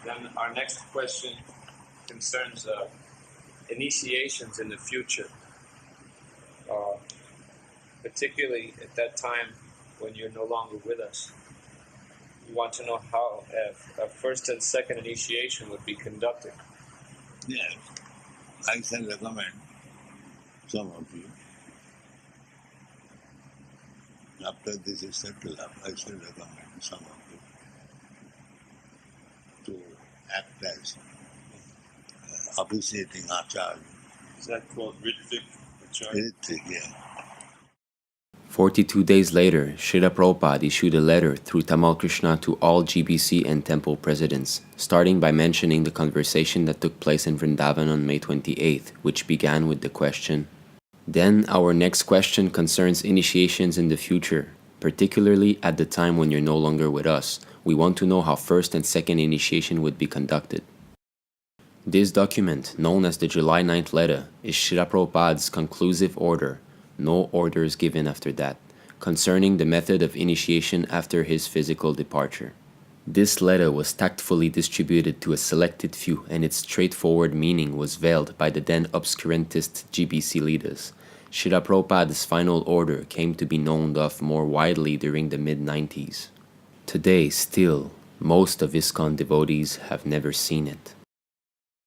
Then our next question concerns initiations in the future, particularly at that time when you're no longer with us. We want to know how a first and second initiation would be conducted. Yes, I shall recommend some of you. After this is settled up, I shall recommend some of you to act as officiating acharya. Is that called Ritvik Acharya? Ritvik, yeah. 42 days later, Srila Prabhupada issued a letter through Tamal Krishna to all GBC and temple presidents, starting by mentioning the conversation that took place in Vrindavan on May 28th, which began with the question, "Then our next question concerns initiations in the future, particularly at the time when you're no longer with us. We want to know how first and second initiation would be conducted." This document, known as the July 9th letter, is Srila Prabhupada's conclusive order, no orders given after that, concerning the method of initiation after his physical departure. This letter was tactfully distributed to a selected few, and its straightforward meaning was veiled by the then obscurantist GBC leaders. Srila Prabhupada's final order came to be known of more widely during the mid-90s. Today, still, most of ISKCON devotees have never seen it.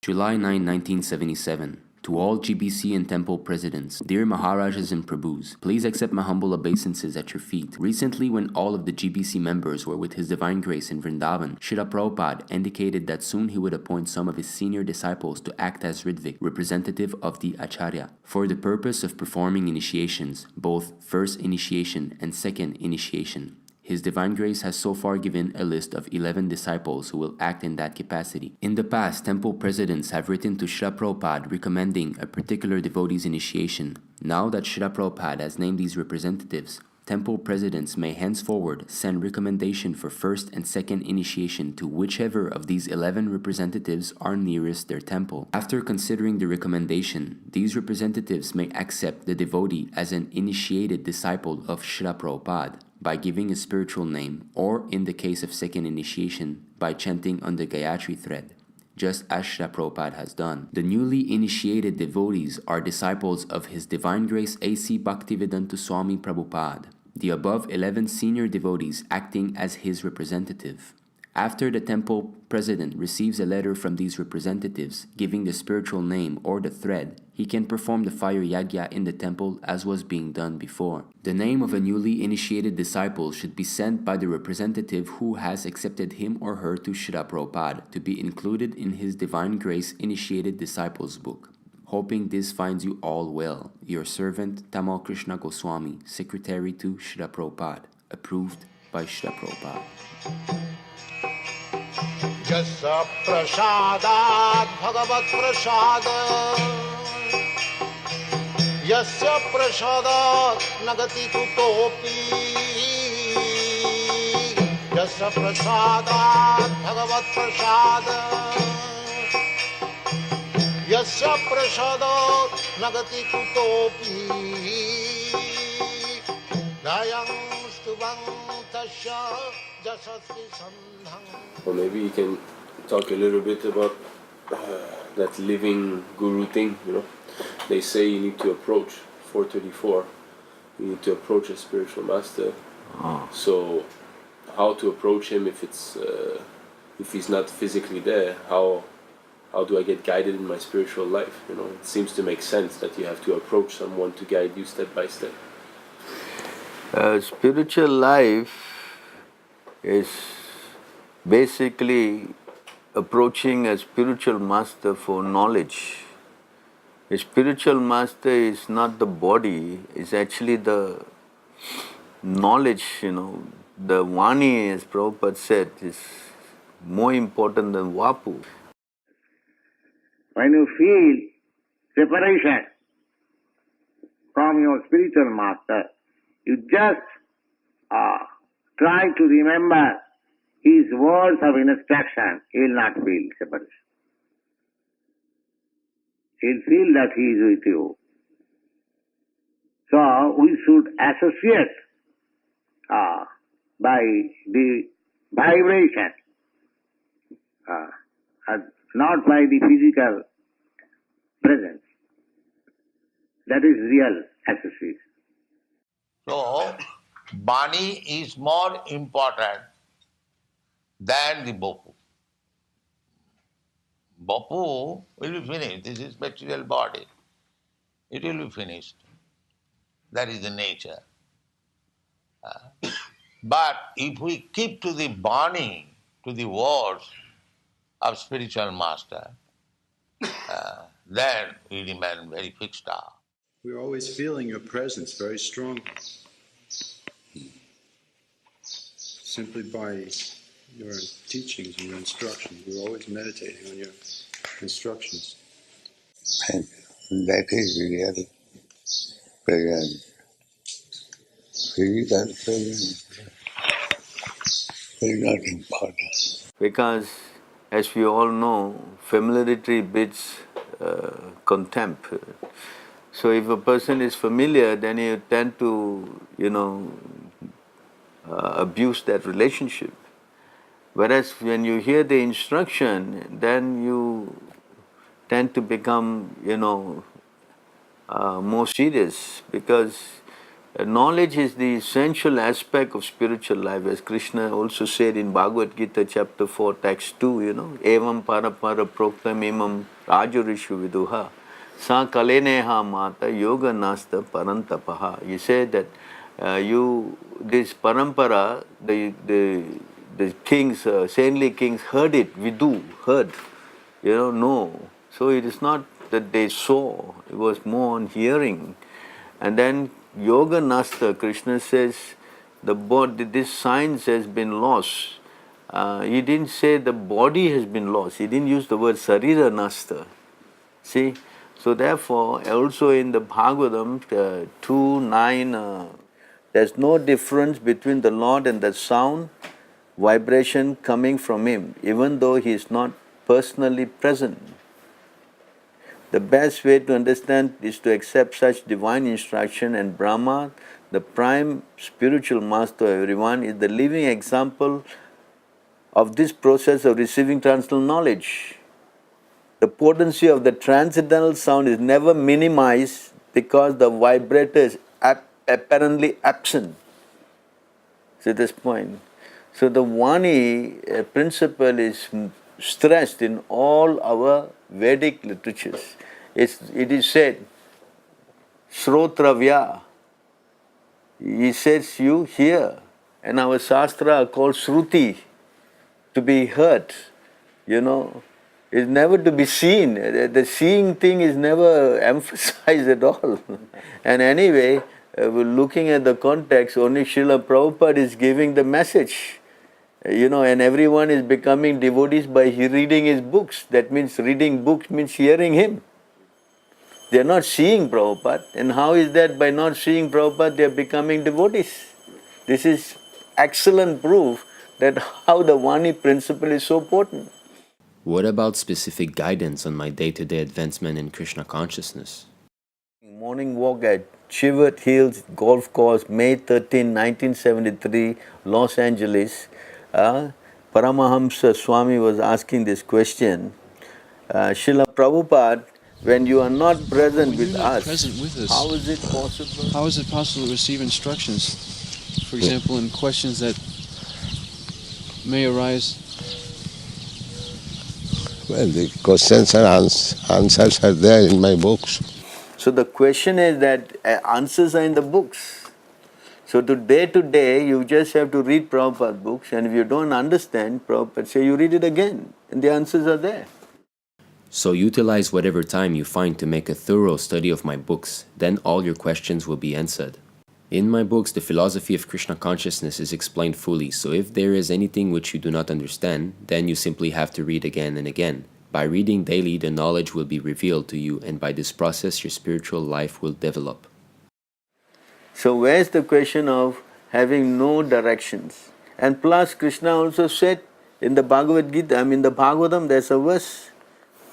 July 9, 1977. To all GBC and temple presidents, dear Maharajas and Prabhus, please accept my humble obeisances at your feet. Recently, when all of the GBC members were with His Divine Grace in Vrindavan, Srila Prabhupada indicated that soon he would appoint some of his senior disciples to act as Ritvik, representative of the Acharya, for the purpose of performing initiations, both first initiation and second initiation. His Divine Grace has so far given a list of 11 disciples who will act in that capacity. In the past, temple presidents have written to Srila Prabhupada recommending a particular devotee's initiation. Now that Srila Prabhupada has named these representatives, temple presidents may henceforward send recommendation for first and second initiation to whichever of these 11 representatives are nearest their temple. After considering the recommendation, these representatives may accept the devotee as an initiated disciple of Srila Prabhupada by giving a spiritual name, or in the case of second initiation, by chanting on the Gayatri thread, just as Srila Prabhupada has done. The newly initiated devotees are disciples of His Divine Grace A.C. Bhaktivedanta Swami Prabhupada, the above 11 senior devotees acting as his representative. After the temple president receives a letter from these representatives giving the spiritual name or the thread, he can perform the fire yagya in the temple as was being done before. The name of a newly initiated disciple should be sent by the representative who has accepted him or her to Srila Prabhupada to be included in His Divine Grace Initiated Disciples book. Hoping this finds you all well. Your servant Tamal Krishna Goswami, Secretary to Srila Prabhupada. Approved by Srila Prabhupada. Yasya prasadat bhagavat prasad Yasya prasadat nagati kutopi Yasya prasadat bhagavat prasad Yasya prasadat nagati kutopi Dayang stubang tasya jasasri sandhang. Or maybe you can talk a little bit about that living guru thing, They say you need to approach 434. You need to approach a spiritual master. So how to approach him if he's not physically there? How do I get guided in my spiritual life? It seems to make sense that you have to approach someone to guide you step by step. Spiritual life is basically approaching a spiritual master for knowledge. A spiritual master is not the body, it's actually the knowledge, The Vani, as Prabhupada said, is more important than Vapu. When you feel separation from your spiritual master, you just try to remember his words of instruction, he will not feel separation. He will feel that he is with you. So we should associate by the vibration not by the physical presence. That is real association. So, Bani is more important than the Bopu. Bopu will be finished. This is material body. It will be finished. That is the nature. But if we keep to the Bani, to the words of spiritual master, then we remain very fixed up. We're always feeling your presence very strongly. Simply by your teachings and your instructions. We're always meditating on your instructions. And that is real presence. Physical presence is not important. Because, as we all know, familiarity breeds contempt. So if a person is familiar, then you tend to, abuse that relationship. Whereas when you hear the instruction, then you tend to become, more serious, because knowledge is the essential aspect of spiritual life, as Krishna also said in Bhagavad Gita chapter 4 text 2, evam parapara proktam imam rajarishu viduha sa kaleneha mata yoga nasta parantapaha. You say that this parampara, the kings, saintly kings heard it, heard, know. So it is not that they saw, it was more on hearing. And then yoga nasta, Krishna says, the body, this science has been lost. He didn't say the body has been lost. He didn't use the word sarira nasta. See? So therefore, also in the Bhagavatam 2:9, there's no difference between the Lord and the sound, vibration coming from Him, even though He is not personally present. The best way to understand is to accept such divine instruction, and Brahma, the prime spiritual master of everyone, is the living example of this process of receiving transcendental knowledge. The potency of the transcendental sound is never minimized because the vibrator is apparently absent. See this point. So the Vani principle is stressed in all our Vedic literatures. It is said, Srotravya. He says you hear, and our Shastra are called Shruti, to be heard. It's never to be seen. The seeing thing is never emphasized at all. And anyway, we're looking at the context, only Srila Prabhupada is giving the message. And everyone is becoming devotees by reading his books. That means reading books means hearing him. They are not seeing Prabhupada. And how is that by not seeing Prabhupada they are becoming devotees? This is excellent proof that how the Vani principle is so potent. What about specific guidance on my day-to-day advancement in Krishna consciousness? Morning walk at Chivert Hills Golf Course, May 13, 1973, Los Angeles. Paramahamsa Swami was asking this question. Srila Prabhupada, when you are not present with us, how is it possible? How is it possible to receive instructions? For example, in questions that may arise. Well, the questions and answers are there in my books. So the question is that answers are in the books. So to day, you just have to read Prabhupada books, and if you don't understand, Prabhupada say you read it again, and the answers are there. So utilize whatever time you find to make a thorough study of my books, then all your questions will be answered. In my books, the philosophy of Krishna consciousness is explained fully, so if there is anything which you do not understand, then you simply have to read again and again. By reading daily, the knowledge will be revealed to you, and by this process, your spiritual life will develop. So where's the question of having no directions? And plus, Krishna also said in the Bhagavad Gita, the Bhagavatam, there's a verse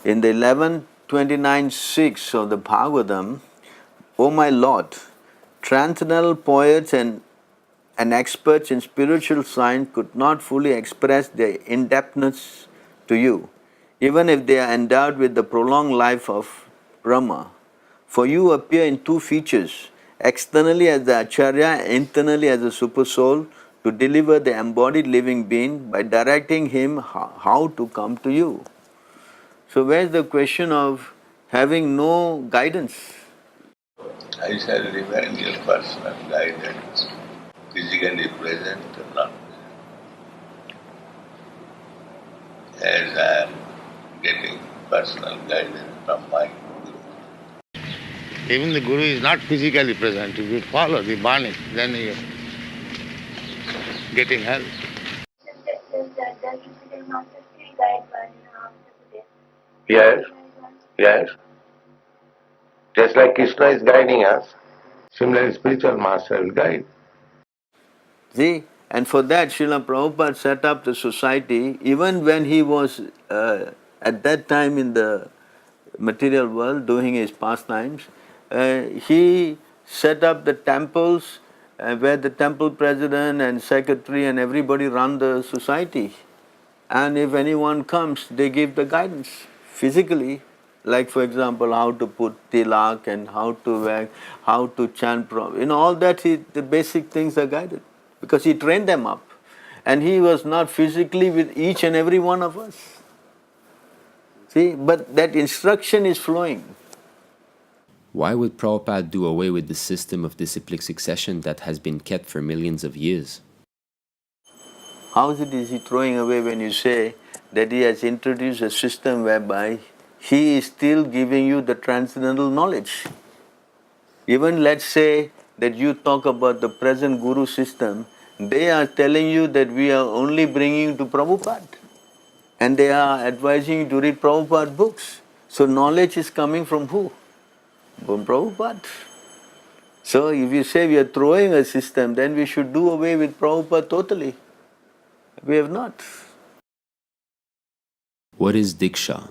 in the 11:29:6 of the Bhagavatam, O my Lord, transcendental poets and experts in spiritual science could not fully express their in-depthness to you. even if they are endowed with the prolonged life of Brahma. For you appear in two features, externally as the Acharya, internally as a super soul, to deliver the embodied living being by directing him how to come to you. So where's the question of having no guidance? I shall remain your personal guidance, physically present or not, as I am getting personal guidance from my Guru. Even the Guru is not physically present. If you follow the Bani, then you are getting help. Yes, yes. Just like Krishna is guiding us, similarly spiritual master will guide. See, and for that Srila Prabhupada set up the society, even when he was at that time in the material world doing his pastimes, he set up the temples where the temple president and secretary and everybody run the society. And if anyone comes, they give the guidance physically, like for example how to put tilak and how to wear, how to chant, all that, the basic things are guided. Because he trained them up. And he was not physically with each and every one of us. See, but that instruction is flowing. Why would Prabhupada do away with the system of disciplic succession that has been kept for millions of years? How is he throwing away when you say that he has introduced a system whereby he is still giving you the transcendental knowledge? Even let's say that you talk about the present Guru system, they are telling you that we are only bringing you to Prabhupada. And they are advising you to read Prabhupada books. So knowledge is coming from who? From Prabhupada. So if you say we are throwing a system, then we should do away with Prabhupada totally. We have not. What is Diksha?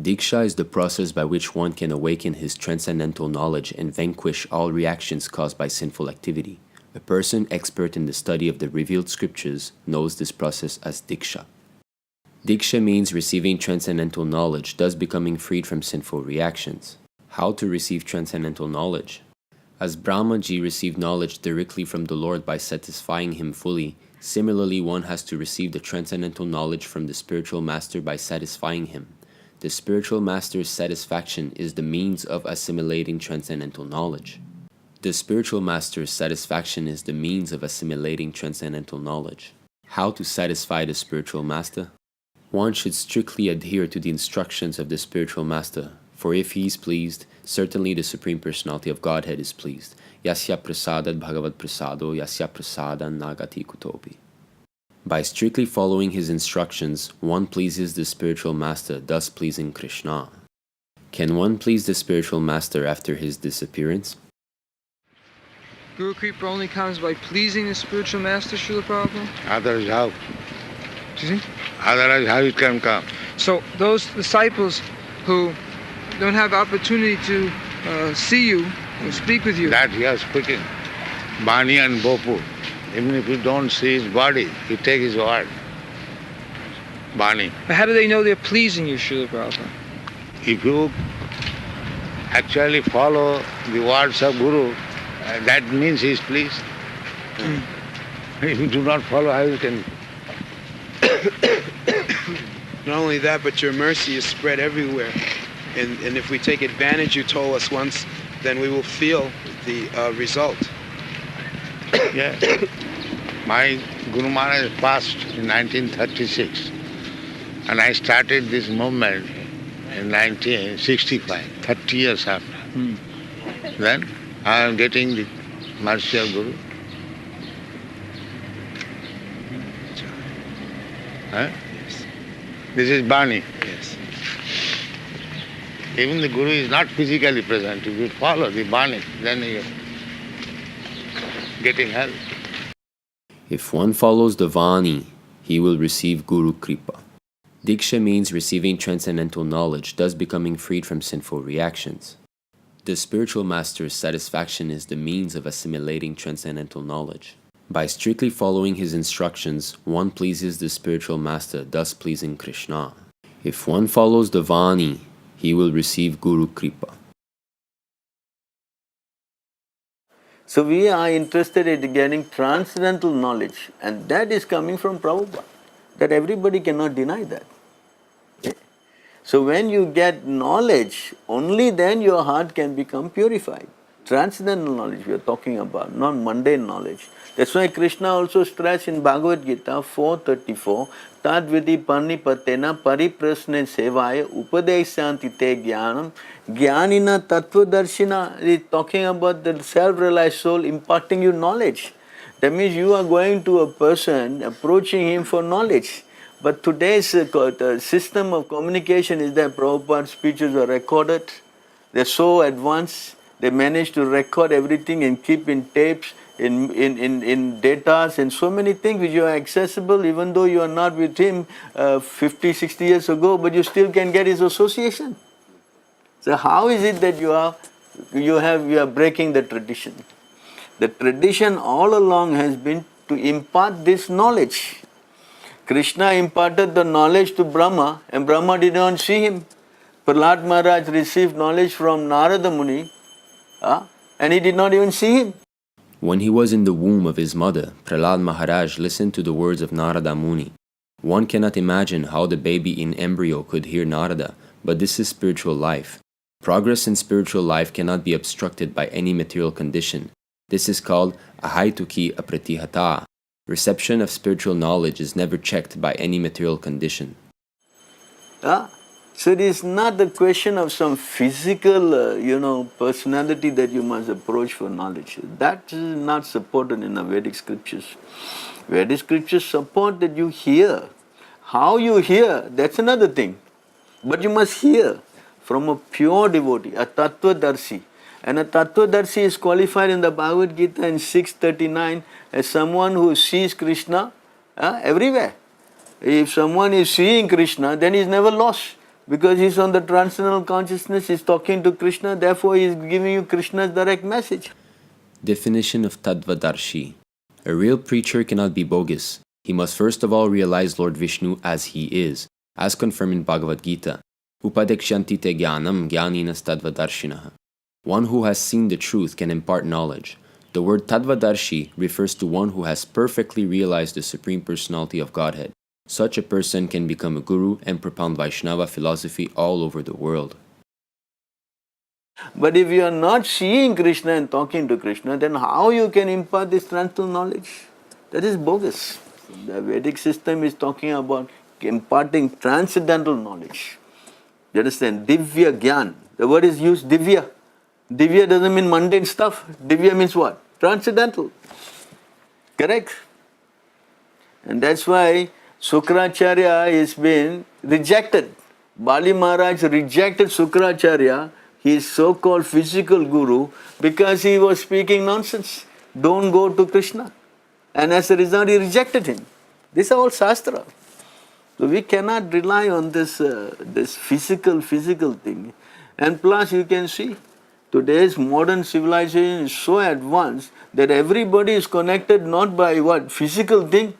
Diksha is the process by which one can awaken his transcendental knowledge and vanquish all reactions caused by sinful activity. A person expert in the study of the revealed scriptures knows this process as Diksha. Diksha means receiving transcendental knowledge, thus becoming freed from sinful reactions. How to receive transcendental knowledge? As Brahmaji received knowledge directly from the Lord by satisfying him fully, similarly one has to receive the transcendental knowledge from the spiritual master by satisfying him. The spiritual master's satisfaction is the means of assimilating transcendental knowledge. The spiritual master's satisfaction is the means of assimilating transcendental knowledge. How to satisfy the spiritual master? One should strictly adhere to the instructions of the spiritual master, for if he is pleased, certainly the Supreme Personality of Godhead is pleased. Yasya prasadad bhagavad prasado yasya prasadan nagati kutopi. By strictly following his instructions, one pleases the spiritual master, thus pleasing Krishna. Can one please the spiritual master after his disappearance? Guru Kripa only comes by pleasing the spiritual master, Srila Prabhupada? Otherwise how? Excuse me? Otherwise how it can come? So those disciples who don't have opportunity to see you or speak with you. That he is speaking. Bani and Bopu. Even if you don't see his body, you take his word. Bani. But how do they know they're pleasing you, Srila Prabhupada? If you actually follow the words of Guru, that means he is pleased. If you do not follow, how you can... Not only that, but your mercy is spread everywhere. And if we take advantage, you told us once, then we will feel the result. Yeah. My Guru Maharaj passed in 1936, and I started this movement in 1965, 30 years after. Then I am getting the mercy of Guru. Huh? Yes. This is Bani. Yes. Even the Guru is not physically present. If you follow the Bani, then you are getting help. If one follows the Vani, he will receive Guru Kripa. Diksha means receiving transcendental knowledge, thus becoming freed from sinful reactions. The spiritual master's satisfaction is the means of assimilating transcendental knowledge. By strictly following his instructions, one pleases the spiritual master, thus pleasing Krishna. If one follows the Vani, he will receive Guru Kripa. So we are interested in getting transcendental knowledge, and that is coming from Prabhupada. That everybody cannot deny that. Okay? So when you get knowledge, only then your heart can become purified. Transcendental knowledge we are talking about, not mundane knowledge. That's why Krishna also stressed in Bhagavad Gita 4:34, Tad vidi parnipatena pariprasne sevaya upadeshanti te jnanam jnanina tattvadarshina. It is talking about the self-realized soul imparting you knowledge. That means you are going to a person, approaching him for knowledge. But today's system of communication is that Prabhupada's speeches are recorded. They're so advanced, they manage to record everything and keep in tapes, in datas and so many things which are accessible even though you are not with him 50, 60 years ago, but you still can get his association. So how is it that you are breaking the tradition? The tradition all along has been to impart this knowledge. Krishna imparted the knowledge to Brahma and Brahma did not see him. Prahlad Maharaj received knowledge from Narada Muni and he did not even see him. When he was in the womb of his mother, Prahlad Maharaj listened to the words of Narada Muni. One cannot imagine how the baby in embryo could hear Narada, but this is spiritual life. Progress in spiritual life cannot be obstructed by any material condition. This is called ahaituki apratihata. Reception of spiritual knowledge is never checked by any material condition. So it is not the question of some physical, personality that you must approach for knowledge. That is not supported in the Vedic scriptures. Vedic scriptures support that you hear. How you hear, that's another thing. But you must hear from a pure devotee, a tattvadarshi. And a tattvadarshi is qualified in the Bhagavad Gita in 6:39 as someone who sees Krishna everywhere. If someone is seeing Krishna, then he is never lost. Because he is on the transcendental consciousness, he is talking to Krishna, therefore he is giving you Krishna's direct message. Definition of Tattvadarshi. A real preacher cannot be bogus. He must first of all realize Lord Vishnu as he is, as confirmed in Bhagavad Gita. Upadekshanti te jnanam jnaninas tattvadarshinaha. One who has seen the truth can impart knowledge. The word Tattvadarshi refers to one who has perfectly realized the Supreme Personality of Godhead. Such a person can become a guru and propound Vaishnava philosophy all over the world. But if you are not seeing Krishna and talking to Krishna, then how you can impart this transcendental knowledge? That is bogus. The Vedic system is talking about imparting transcendental knowledge. You understand? Divya Gyan. The word is used Divya. Divya doesn't mean mundane stuff. Divya means what? Transcendental. Correct? And that's why Sukracharya has been rejected. Bali Maharaj rejected Sukracharya, his so-called physical guru, because he was speaking nonsense. Don't go to Krishna. And as a result, he rejected him. These are all Shastra. So we cannot rely on this physical thing. And plus you can see, today's modern civilization is so advanced that everybody is connected not by what? Physical thing.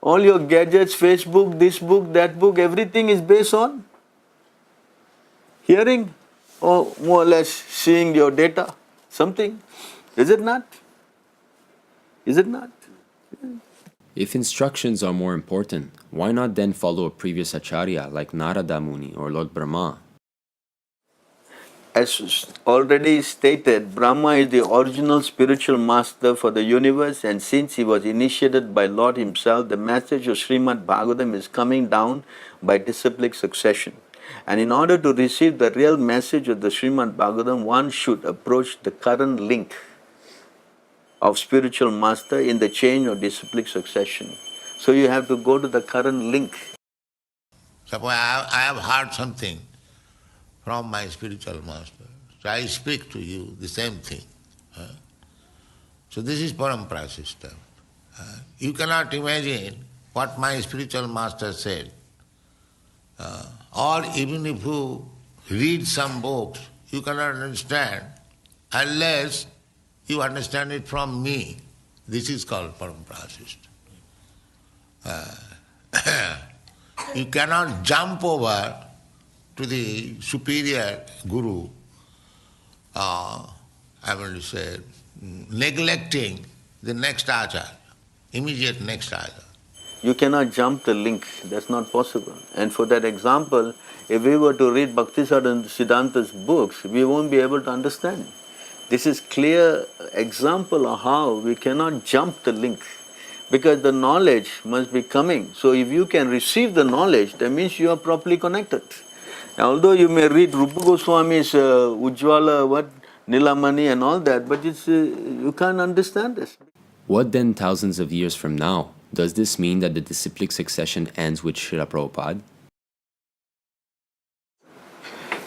All your gadgets, Facebook, this book, that book, everything is based on hearing or more or less seeing your data, something. Is it not? Is it not? If instructions are more important, why not then follow a previous acharya like Narada Muni or Lord Brahma? As already stated, Brahma is the original spiritual master for the universe, and since he was initiated by Lord himself, the message of Srimad Bhagavatam is coming down by disciplic succession. And in order to receive the real message of the Srimad Bhagavatam, one should approach the current link of spiritual master in the chain of disciplic succession. So you have to go to the current link. Suppose I have heard something from my spiritual master, so I speak to you the same thing. So this is parampara system. You cannot imagine what my spiritual master said. Or even if you read some books, you cannot understand unless you understand it from me. This is called parampara system. You cannot jump over to the superior guru, neglecting the next acharya, immediate next acharya. You cannot jump the link, that's not possible. And for that example, if we were to read Bhaktisiddhanta's books, we won't be able to understand. This is clear example of how we cannot jump the link, because the knowledge must be coming. So if you can receive the knowledge, that means you are properly connected. Now, although you may read Rupa Goswami's Ujjwala, Nilamani and all that, but you can't understand this. What then thousands of years from now? Does this mean that the disciplic succession ends with Srila Prabhupada?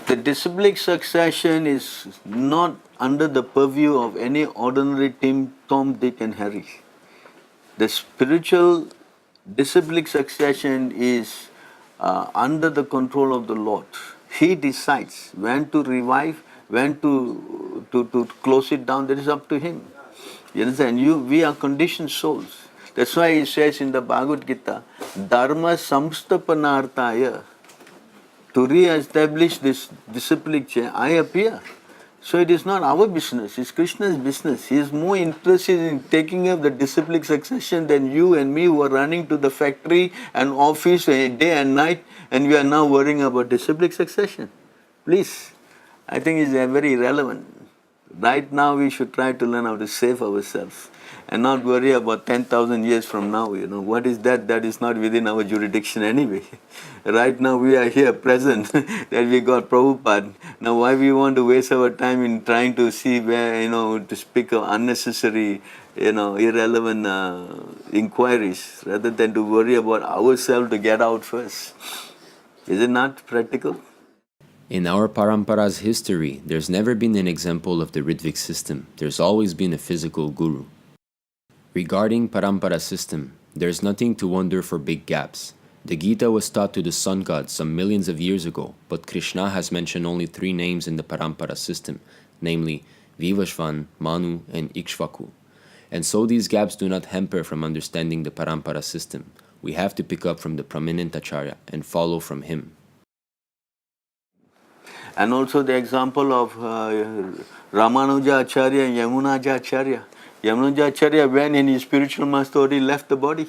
The disciplic succession is not under the purview of any ordinary Tom, Dick and Harry. The spiritual disciplic succession is under the control of the Lord. He decides when to revive, when to close it down. That is up to Him. You understand? We are conditioned souls. That's why He says in the Bhagavad Gita, Dharma samstapanartaya. To re-establish this disciplic chain, I appear. So it is not our business, it's Krishna's business. He is more interested in taking up the disciplic succession than you and me who are running to the factory and office day and night, and we are now worrying about disciplic succession. Please, I think it's very irrelevant. Right now we should try to learn how to save ourselves and not worry about 10,000 years from now. What is that? That is not within our jurisdiction anyway. Right now we are here present, that we got Prabhupada. Now why we want to waste our time in trying to see where, to speak of unnecessary, irrelevant inquiries, rather than to worry about ourselves to get out first. Is it not practical? In our parampara's history, there's never been an example of the Ritvik system. There's always been a physical guru. Regarding parampara system, there's nothing to wonder for big gaps. The Gita was taught to the sun god some millions of years ago, but Krishna has mentioned only 3 names in the parampara system, namely Vivashvan, Manu, and Ikshvaku. And so these gaps do not hamper from understanding the parampara system. We have to pick up from the prominent acharya and follow from him. And also the example of Ramanuja Acharya and Yamunaja Acharya. Yamunaja Acharya, when in his spiritual master already left the body.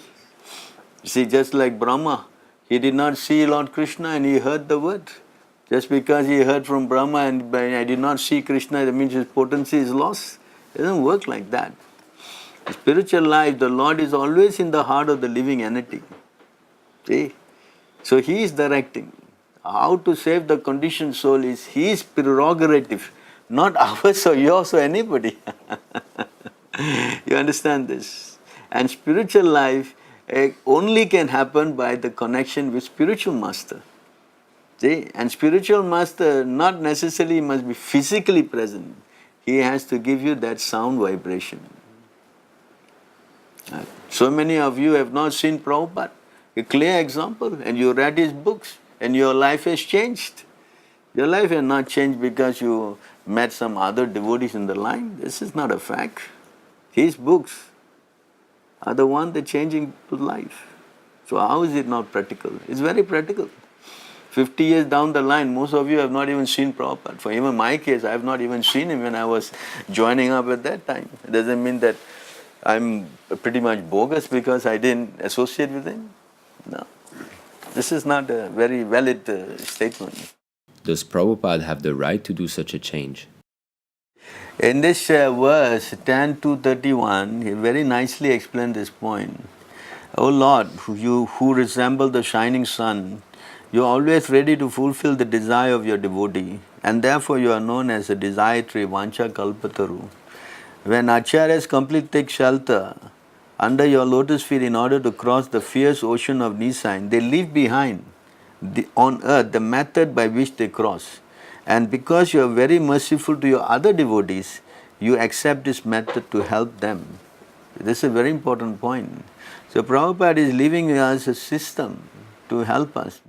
See, just like Brahma, he did not see Lord Krishna and he heard the word. Just because he heard from Brahma and I did not see Krishna, that means his potency is lost. It doesn't work like that. In spiritual life, the Lord is always in the heart of the living entity. See? So he is directing. How to save the conditioned soul is his prerogative, not ours or yours or anybody. You understand this? And spiritual life only can happen by the connection with spiritual master. See? And spiritual master not necessarily must be physically present. He has to give you that sound vibration. So many of you have not seen Prabhupada, a clear example, and you read his books. And your life has changed. Your life has not changed because you met some other devotees in the line. This is not a fact. His books are the one that changing people's life. So how is it not practical? It's very practical. 50 years down the line, most of you have not even seen Prabhupada. For even my case, I have not even seen him when I was joining up at that time. It doesn't mean that I'm pretty much bogus because I didn't associate with him. No. This is not a very valid statement. Does Prabhupada have the right to do such a change? In this verse 10:231, he very nicely explained this point. O Lord, you who resemble the shining sun, you are always ready to fulfill the desire of your devotee, and therefore you are known as a desiratory Vancha Kalpataru. When acharyas completely take shelter under your lotus feet in order to cross the fierce ocean of Nisain, they leave behind on earth the method by which they cross. And because you are very merciful to your other devotees, you accept this method to help them. This is a very important point. So Prabhupada is leaving us a system to help us.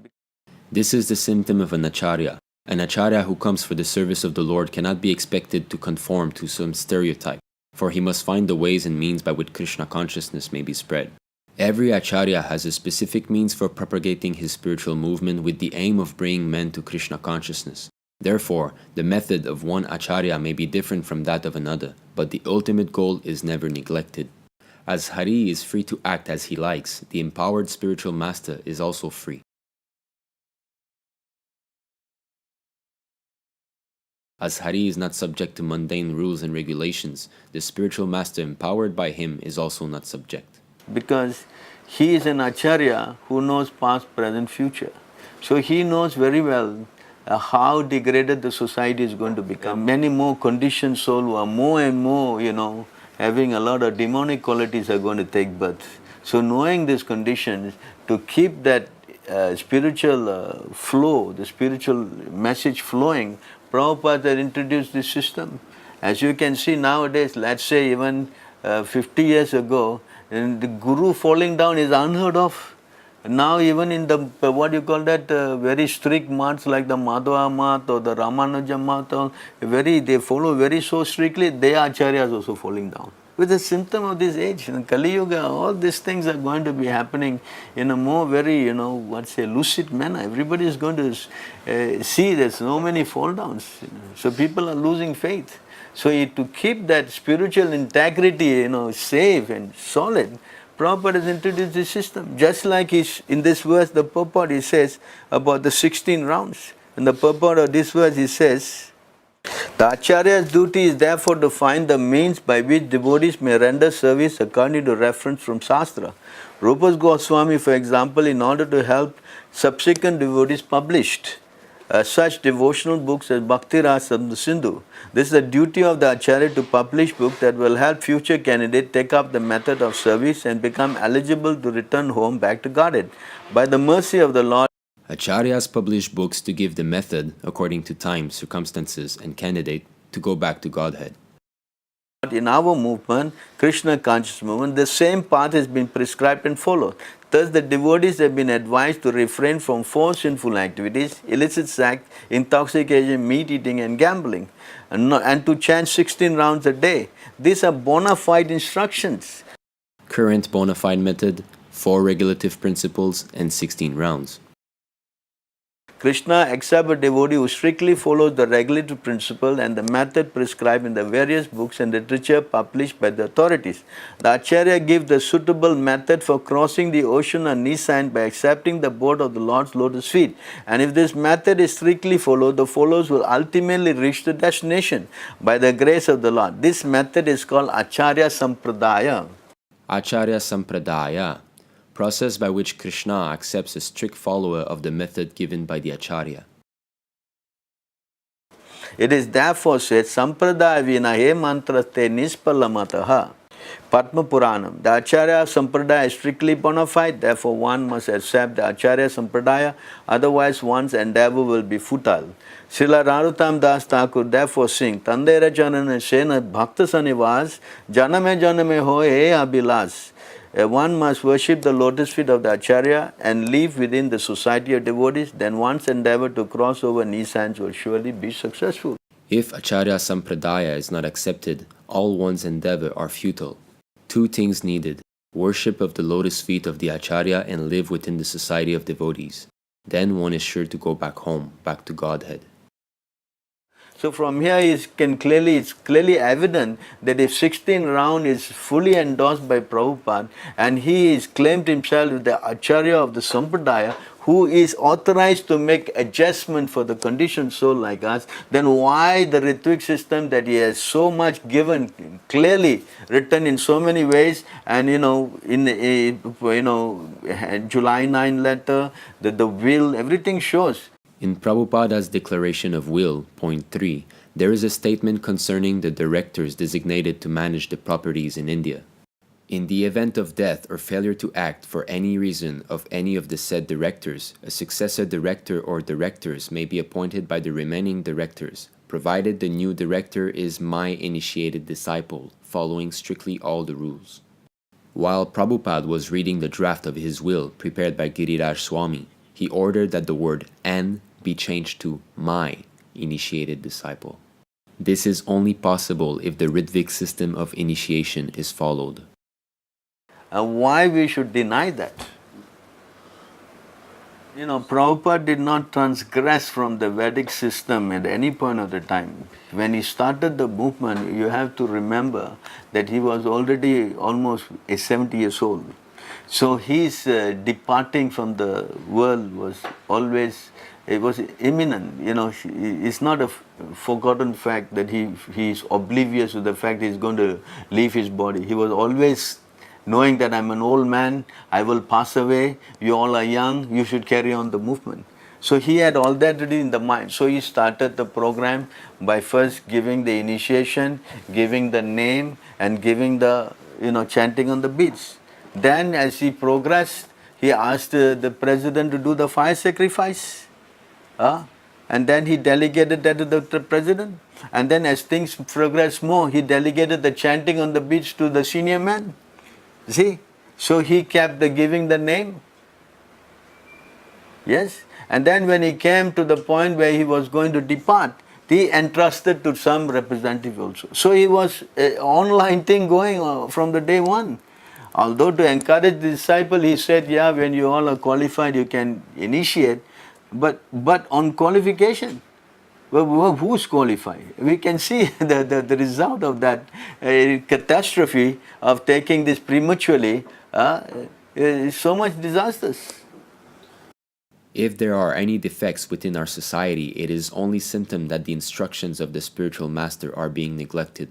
This is the symptom of an acharya. An acharya who comes for the service of the Lord cannot be expected to conform to some stereotype, for he must find the ways and means by which Krishna consciousness may be spread. Every acharya has a specific means for propagating his spiritual movement with the aim of bringing men to Krishna consciousness. Therefore, the method of one acharya may be different from that of another, but the ultimate goal is never neglected. As Hari is free to act as he likes, the empowered spiritual master is also free. As Hari is not subject to mundane rules and regulations, the spiritual master empowered by him is also not subject. Because he is an acharya who knows past, present, future. So he knows very well how degraded the society is going to become. Many more conditioned souls who are more and more, having a lot of demonic qualities are going to take birth. So knowing these conditions, to keep that spiritual flow, the spiritual message flowing, Prabhupada had introduced this system. As you can see nowadays, let's say even 50 years ago, and the guru falling down is unheard of. Now even in the, very strict maths like the Madhva math or the Ramanuja math, they follow very so strictly, they acharyas also falling down. With the symptom of this age, in Kali Yuga, all these things are going to be happening in a more very, lucid manner. Everybody is going to see there's so many fall downs. So people are losing faith. So to keep that spiritual integrity, safe and solid, Prabhupada has introduced this system. Just like in this verse, the purport he says about the 16 rounds. In the purport of this verse, he says, the Acharya's duty is therefore to find the means by which devotees may render service according to reference from Shastra. Rupa Goswami, for example, in order to help subsequent devotees published such devotional books as Bhakti Rasa Sindhu. This is the duty of the Acharya to publish books that will help future candidates take up the method of service and become eligible to return home back to Godhead. By the mercy of the Lord, Acharyas publish books to give the method, according to time, circumstances, and candidate, to go back to Godhead. in our movement, Krishna conscious movement, the same path has been prescribed and followed. Thus, the devotees have been advised to refrain from 4 sinful activities: illicit sex, intoxication, meat eating, and gambling, and to chant 16 rounds a day. These are bona fide instructions. Current bona fide method, 4 regulative principles, and 16 rounds. Krishna accepts a devotee who strictly follows the regulative principle and the method prescribed in the various books and literature published by the authorities. The Acharya gives the suitable method for crossing the ocean on Nissan by accepting the board of the Lord's lotus feet. And if this method is strictly followed, the followers will ultimately reach the destination by the grace of the Lord. This method is called Acharya Sampradaya. Acharya Sampradaya, process by which Krishna accepts a strict follower of the method given by the Acharya. It is therefore said, Sampradaya vinahe mantraste nispalamataha. Padma Puranam. The Acharya Sampradaya is strictly bona fide, therefore one must accept the Acharya Sampradaya, otherwise one's endeavor will be futile. Srila Narottam Das Thakur therefore sing, Tandera Janana Sena Bhakta Sanivas, Janame Janame Ho E Abhilas. One must worship the lotus feet of the Acharya and live within the society of devotees, then one's endeavor to cross over Nisans will surely be successful. If Acharya Sampradaya is not accepted, all one's endeavor are futile. 2 things needed: worship of the lotus feet of the Acharya and live within the society of devotees. Then one is sure to go back home, back to Godhead. So from here it's clearly evident that if 16 round is fully endorsed by Prabhupada and he is claimed himself as the Acharya of the Sampradaya, who is authorized to make adjustment for the conditioned soul like us, then why the Ritvik system that he has so much given, clearly written in so many ways, and in July 9 letter, the will, everything shows. In Prabhupada's Declaration of Will, point 3, there is a statement concerning the directors designated to manage the properties in India. In the event of death or failure to act for any reason of any of the said directors, a successor director or directors may be appointed by the remaining directors, provided the new director is my initiated disciple, following strictly all the rules. While Prabhupada was reading the draft of his will prepared by Giriraj Swami, he ordered that the word "an" be changed to "my initiated disciple." This is only possible if the Ritvik system of initiation is followed. Why we should deny that? Prabhupada did not transgress from the Vedic system at any point of the time. When he started the movement, you have to remember that he was already almost 70 years old. So his departing from the world was always, it was imminent. It's not a forgotten fact that he is oblivious to the fact he's going to leave his body. He was always knowing that I'm an old man, I will pass away, you all are young, you should carry on the movement. So he had all that ready in the mind. So he started the program by first giving the initiation, giving the name, and giving the, chanting on the beats. Then as he progressed, he asked the president to do the fire sacrifice. And then he delegated that to the president. And then as things progressed more, he delegated the chanting on the beats to the senior man. See? So he kept giving the name. Yes? And then when he came to the point where he was going to depart, he entrusted to some representative also. So he was an online thing going on from the day one. Although to encourage the disciple, he said, yeah, when you all are qualified, you can initiate. But on qualification, well, who's qualified? We can see the result of that catastrophe of taking this prematurely, is so much disastrous. If there are any defects within our society, it is only symptom that the instructions of the spiritual master are being neglected.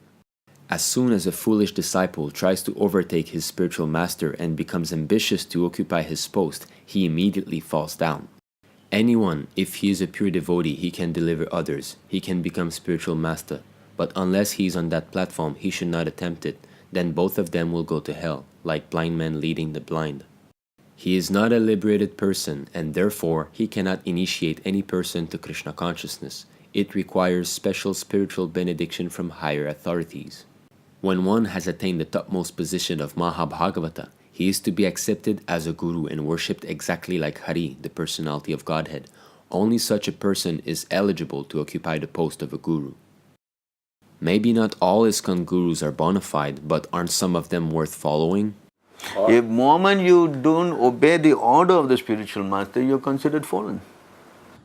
As soon as a foolish disciple tries to overtake his spiritual master and becomes ambitious to occupy his post, he immediately falls down. Anyone, if he is a pure devotee, he can deliver others, he can become spiritual master. But unless he is on that platform, he should not attempt it. Then both of them will go to hell, like blind men leading the blind. He is not a liberated person, and therefore he cannot initiate any person to Krishna consciousness. It requires special spiritual benediction from higher authorities. When one has attained the topmost position of Mahabhagavata, he is to be accepted as a guru and worshipped exactly like Hari, the personality of Godhead. Only such a person is eligible to occupy the post of a guru. Maybe not all ISKCON gurus are bona fide, but aren't some of them worth following? If moment you don't obey the order of the spiritual master, you're considered fallen.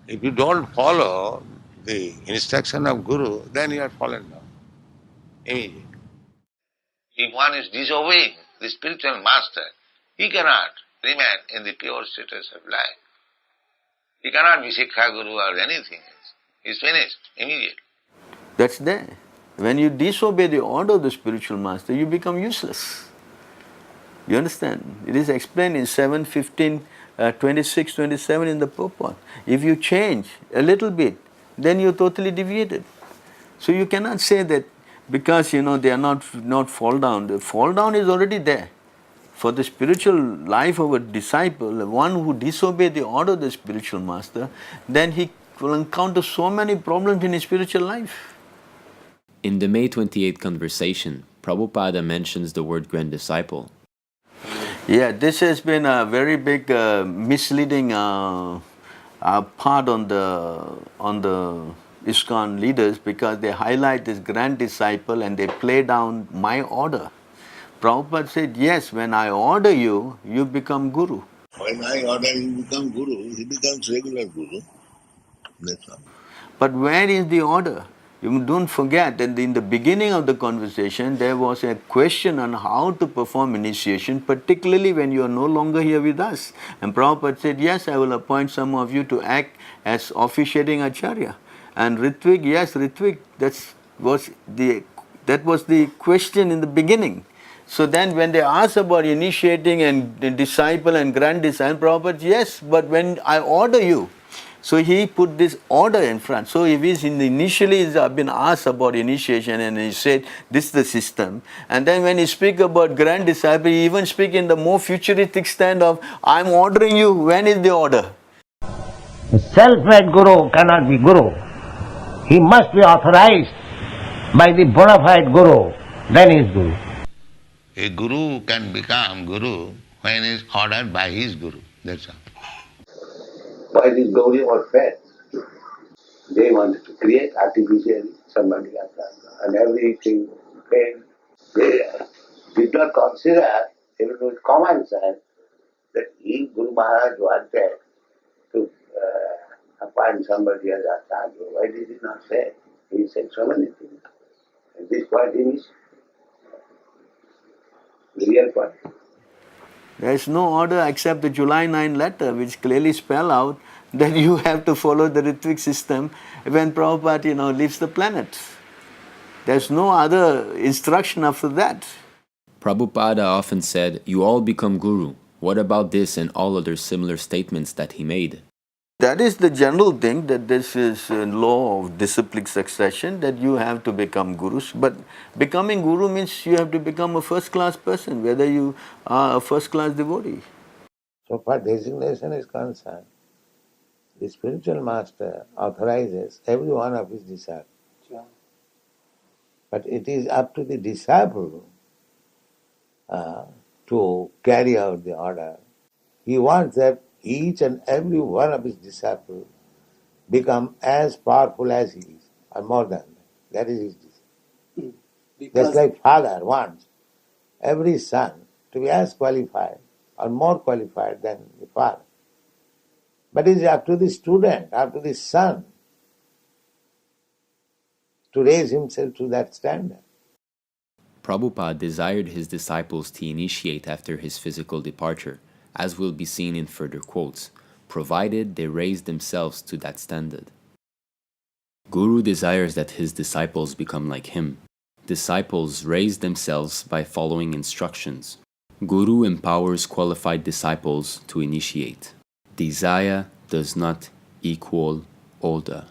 If you don't follow the instruction of Guru, then you are fallen down. Immediately. If one is disobeying the spiritual master, he cannot remain in the pure status of life. He cannot be Sikha Guru or anything else. He's finished immediately. That's there. When you disobey the order of the spiritual master, you become useless. You understand? It is explained in 7:15, 26, 27 in the purport. If you change a little bit, then you're totally deviated. So you cannot say that because they are not fall down. The fall down is already there. For the spiritual life of a disciple, one who disobeys the order of the spiritual master, then he will encounter so many problems in his spiritual life. In the May 28th conversation, Prabhupada mentions the word grand disciple. Yeah, this has been a very big misleading part on the ISKCON leaders, because they highlight this grand disciple and they play down my order. Prabhupada said, yes, when I order you, you become guru. When I order you become guru, he becomes regular guru. That's all. But where is the order? You don't forget that in the beginning of the conversation, there was a question on how to perform initiation, particularly when you are no longer here with us. And Prabhupada said, yes, I will appoint some of you to act as officiating acharya. And Ritvik, yes, Ritvik, that was the question in the beginning. So then when they asked about initiating and the disciple and grand disciple, Prabhupada said, yes, but when I order you, so he put this order in front. So if he's initially been asked about initiation and he said, this is the system. And then when he speak about grand disciple, he even speak in the more futuristic stand of, I'm ordering you, when is the order? A self-made guru cannot be guru. He must be authorized by the bona fide guru, then he is guru. A guru can become guru when he is ordered by his guru. That's all. Why these Gaudiya were fed? They wanted to create artificially somebody and everything came. They did not consider Telugu is common sense that if Guru Maharaj wanted to appoint somebody as Acharya, why did he not say? He said so many things. And this point is the real point. There is no order except the July 9 letter which clearly spell out that you have to follow the Ritvik system when Prabhupada, leaves the planet. There's no other instruction after that. Prabhupada often said, "You all become guru. What about this and all other similar statements that he made?" That is the general thing, that this is a law of disciplic succession, that you have to become gurus. But becoming guru means you have to become a first-class person, whether you are a first-class devotee. So far designation is concerned, the spiritual master authorizes every one of his disciples. Sure. But it is up to the disciple to carry out the order. He wants that each and every one of his disciples become as powerful as he is, or more than that. That is his desire. Just like father wants every son to be as qualified or more qualified than the father. But it is up to the student, up to the son, to raise himself to that standard. Prabhupada desired his disciples to initiate after his physical departure, as will be seen in further quotes, provided they raise themselves to that standard. Guru desires that his disciples become like him. Disciples raise themselves by following instructions. Guru empowers qualified disciples to initiate. Desire does not equal order.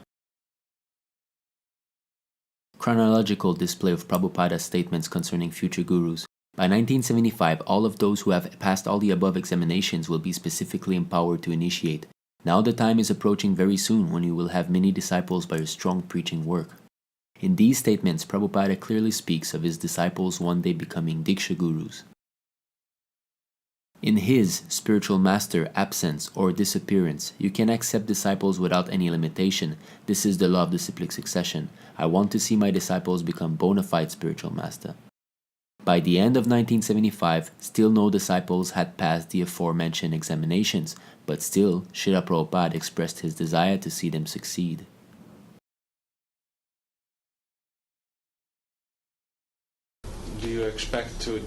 Chronological display of Prabhupada's statements concerning future gurus. By 1975, all of those who have passed all the above examinations will be specifically empowered to initiate. Now the time is approaching very soon when you will have many disciples by your strong preaching work. In these statements, Prabhupada clearly speaks of his disciples one day becoming Diksha Gurus. In his spiritual master absence or disappearance, you can accept disciples without any limitation. This is the law of disciplic succession. I want to see my disciples become bona fide spiritual master. By the end of 1975, still no disciples had passed the aforementioned examinations, but still, Srila Prabhupada expressed his desire to see them succeed. Do you expect to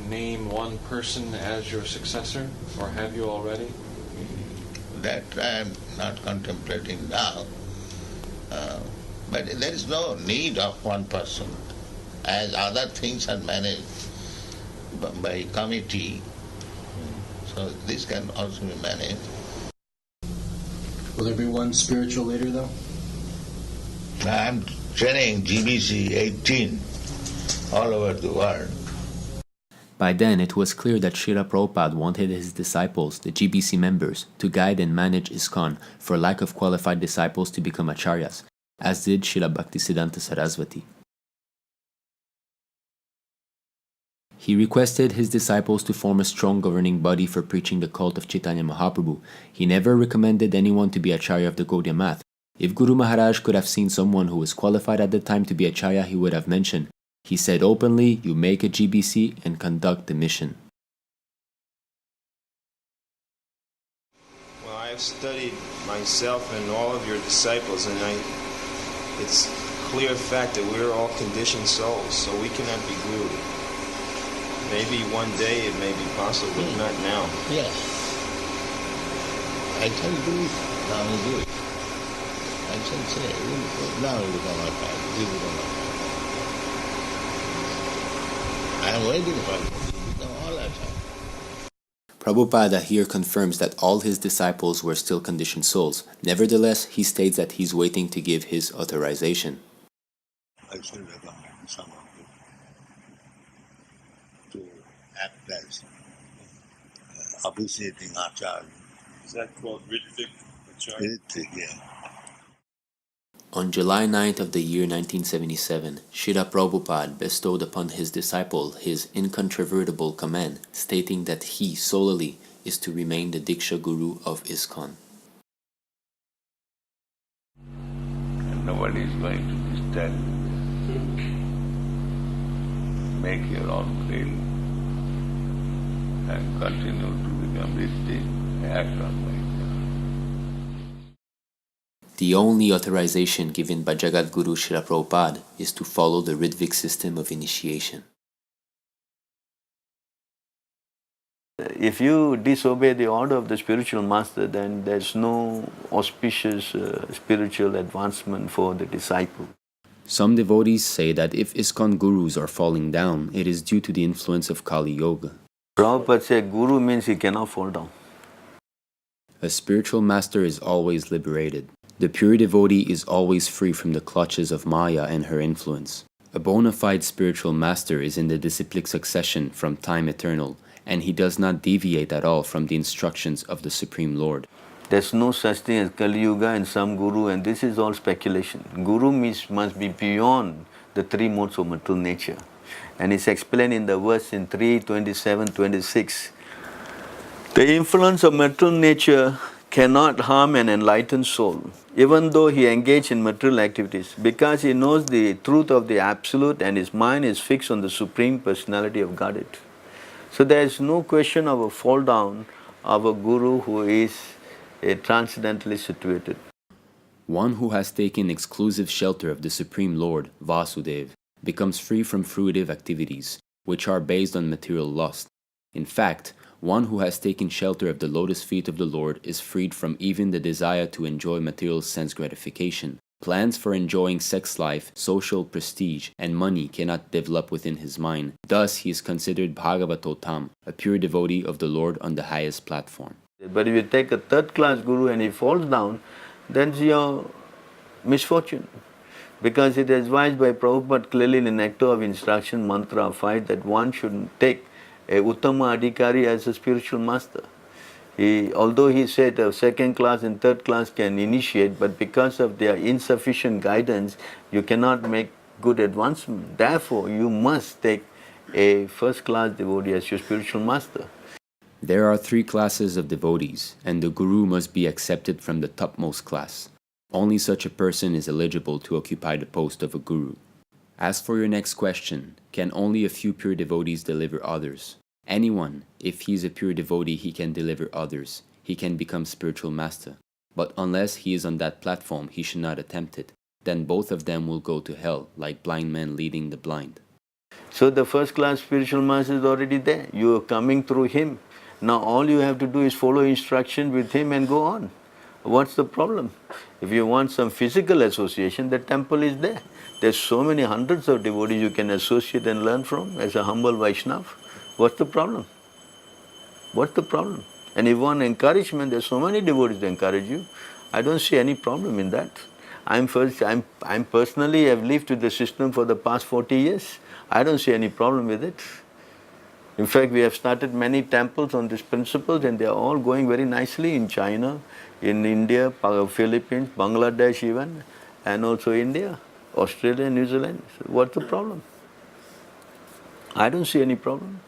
name one person as your successor, or have you already? That I am not contemplating now. But there is no need of one person. As other things are managed by committee, so this can also be managed. Will there be one spiritual leader, though? I am training GBC 18 all over the world. By then, it was clear that Srila Prabhupada wanted his disciples, the GBC members, to guide and manage ISKCON for lack of qualified disciples to become acharyas, as did Srila Bhaktisiddhanta Saraswati. He requested his disciples to form a strong governing body for preaching the cult of Chaitanya Mahaprabhu. He never recommended anyone to be acharya of the Gaudiya Math. If Guru Maharaj could have seen someone who was qualified at the time to be acharya, he would have mentioned. He said openly, you make a GBC and conduct the mission. Well, I've studied myself and all of your disciples, and it's clear fact that we're all conditioned souls, so we cannot be guru. Maybe one day it may be possible, but not now. Yes. I can do it. Now I do it. I can say, now you become acharya. You become acharya. I am waiting for you to become all acharya. Prabhupada here confirms that all his disciples were still conditioned souls. Nevertheless, he states that he's waiting to give his authorization. I should recommend some of you to act as officiating acharya. Is that called Ritvik Acharya? Ritvik, yeah. On July 9th of the year 1977, Srila Prabhupada bestowed upon his disciple his incontrovertible command, stating that he solely is to remain the Diksha Guru of ISKCON. And nobody is going to disturb you. Make your own will. and continue to become rich, act on like The only authorization given by Jagat Guru Srila Prabhupada is to follow the Ritvik system of initiation. If you disobey the order of the spiritual master, then there's no auspicious spiritual advancement for the disciple. Some devotees say that if ISKCON gurus are falling down, it is due to the influence of Kali Yoga. Prabhupada said guru means he cannot fall down. A spiritual master is always liberated. The pure devotee is always free from the clutches of Maya and her influence. A bona fide spiritual master is in the Disciplic Succession from time eternal, and he does not deviate at all from the instructions of the Supreme Lord. There's no such thing as Kali Yuga and some guru, and this is all speculation. Guru must be beyond the three modes of material nature. And it's explained in the verse in 3:27-26. The influence of material nature cannot harm an enlightened soul, even though he engaged in material activities, because he knows the truth of the Absolute and his mind is fixed on the Supreme Personality of Godhead. So there is no question of a fall down of a guru who is transcendentally situated. One who has taken exclusive shelter of the Supreme Lord, Vasudev, becomes free from fruitive activities, which are based on material lust. In fact, one who has taken shelter of the lotus feet of the Lord is freed from even the desire to enjoy material sense gratification. Plans for enjoying sex life, social prestige, and money cannot develop within his mind. Thus, he is considered Bhagavatotam, a pure devotee of the Lord on the highest platform. But if you take a third-class guru and he falls down, then it's your misfortune. Because it is advised by Prabhupada clearly in the Nectar of Instruction, Mantra 5, that one should take a Uttama Adhikari as a spiritual master. Although he said second class and third class can initiate, but because of their insufficient guidance, you cannot make good advancement. Therefore, you must take a first-class devotee as your spiritual master. There are three classes of devotees, and the guru must be accepted from the topmost class. Only such a person is eligible to occupy the post of a guru. As for your next question, can only a few pure devotees deliver others? Anyone, if he is a pure devotee, he can deliver others. He can become spiritual master. But unless he is on that platform, he should not attempt it. Then both of them will go to hell, like blind men leading the blind. So the first-class spiritual master is already there. You are coming through him. Now all you have to do is follow instruction with him and go on. What's the problem? If you want some physical association, the temple is there. There's so many hundreds of devotees you can associate and learn from as a humble Vaishnava. What's the problem? What's the problem? And if you want encouragement, there's so many devotees to encourage you. I don't see any problem in that. I'm personally have lived with the system for the past 40 years. I don't see any problem with it. In fact, we have started many temples on these principles, and they are all going very nicely in China, in India, Philippines, Bangladesh even, and also India, Australia, New Zealand. So what's the problem? I don't see any problem.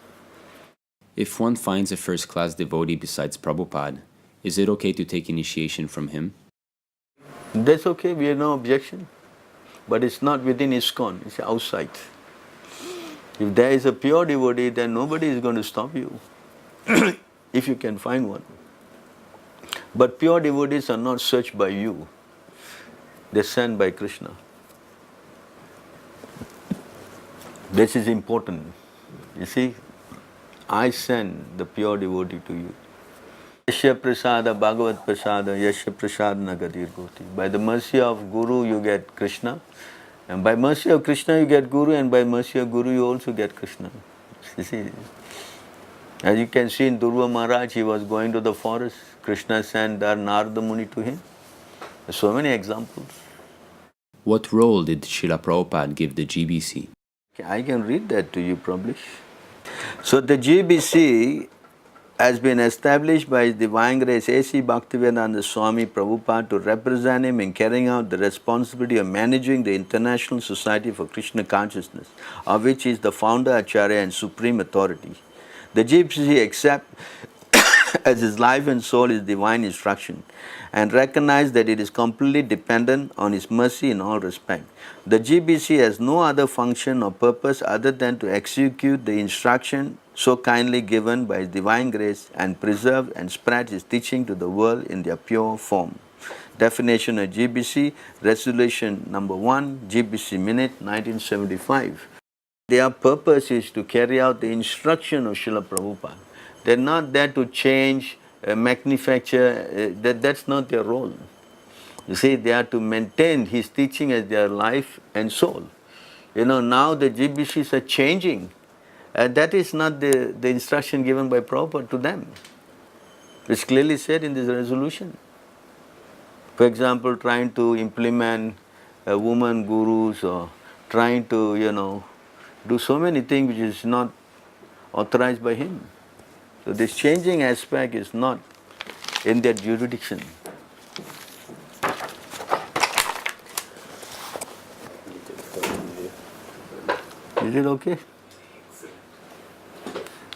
If one finds a first-class devotee besides Prabhupada, is it okay to take initiation from him? That's okay, we have no objection. But it's not within ISKCON, it's outside. If there is a pure devotee, then nobody is going to stop you, if you can find one. But pure devotees are not searched by you. They're sent by Krishna. This is important. You see, I send the pure devotee to you. Yasya prasada bhagavat prasada yasya prasad nagadir goti. By the mercy of Guru you get Krishna, and by mercy of Krishna you get Guru, and by mercy of Guru you also get Krishna. You see, as you can see in Dhruva Maharaj, he was going to the forest. Krishna sent Narada Muni to him. There's so many examples. What role did Srila Prabhupada give the GBC? I can read that to you probably. So the GBC has been established by His Divine Grace A.C. Bhaktivedanta Swami Prabhupada to represent him in carrying out the responsibility of managing the International Society for Krishna Consciousness, of which he is the founder, Acharya and supreme authority. The GBC accepts as his life and soul his divine instruction and recognize that it is completely dependent on his mercy in all respects. The GBC has no other function or purpose other than to execute the instruction so kindly given by His divine grace, and preserved and spread His teaching to the world in their pure form. Definition of GBC, Resolution number 1, GBC Minute, 1975. Their purpose is to carry out the instruction of Srila Prabhupada. They're not there to change, manufacture, that's not their role. You see, they are to maintain His teaching as their life and soul. Now the GBCs are changing. That is not the instruction given by Prabhupada to them. It's clearly said in this resolution. For example, trying to implement woman gurus, or trying to, do so many things which is not authorized by him. So this changing aspect is not in their jurisdiction. Is it okay?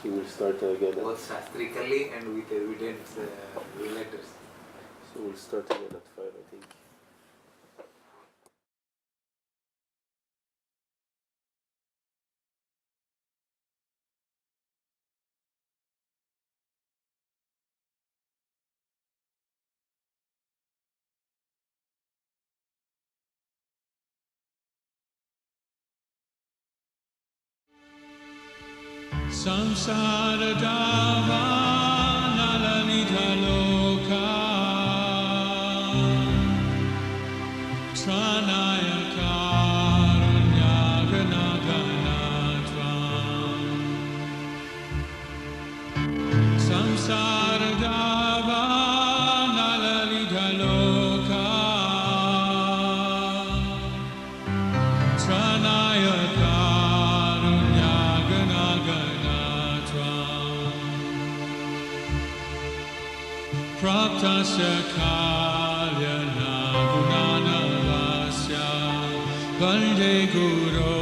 We will start again. Both shastrically and with evidence letters. So we'll start again at 5, I think. Samsara dava nalalita loka tranaya karunya ganaganatva Samsara dava nalalita loka tranaya Praptasya kalyana gunana vasya Vande Guru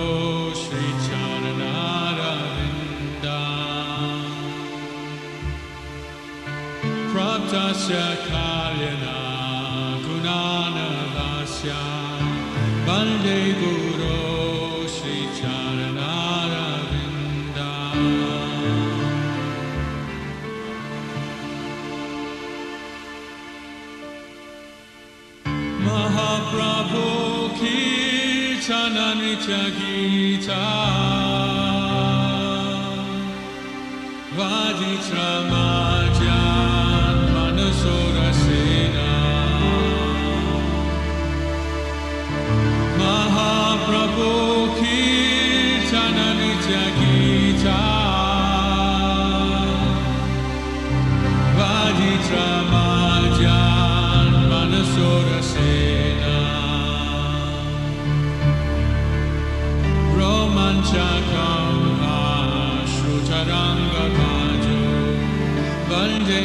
Sri Charanaravinda Praptasya kalyana gunana vasya Vande Guru Sri Charanaravinda Mahaprabhu Kirtana Nitya Gita Vaditra Madhyan Manasura Sena Mahaprabhu Kirtana Nitya Gita Vaditra Madhyan Manasura Sena Romanchakam Ashrutaranga Bhajo Vande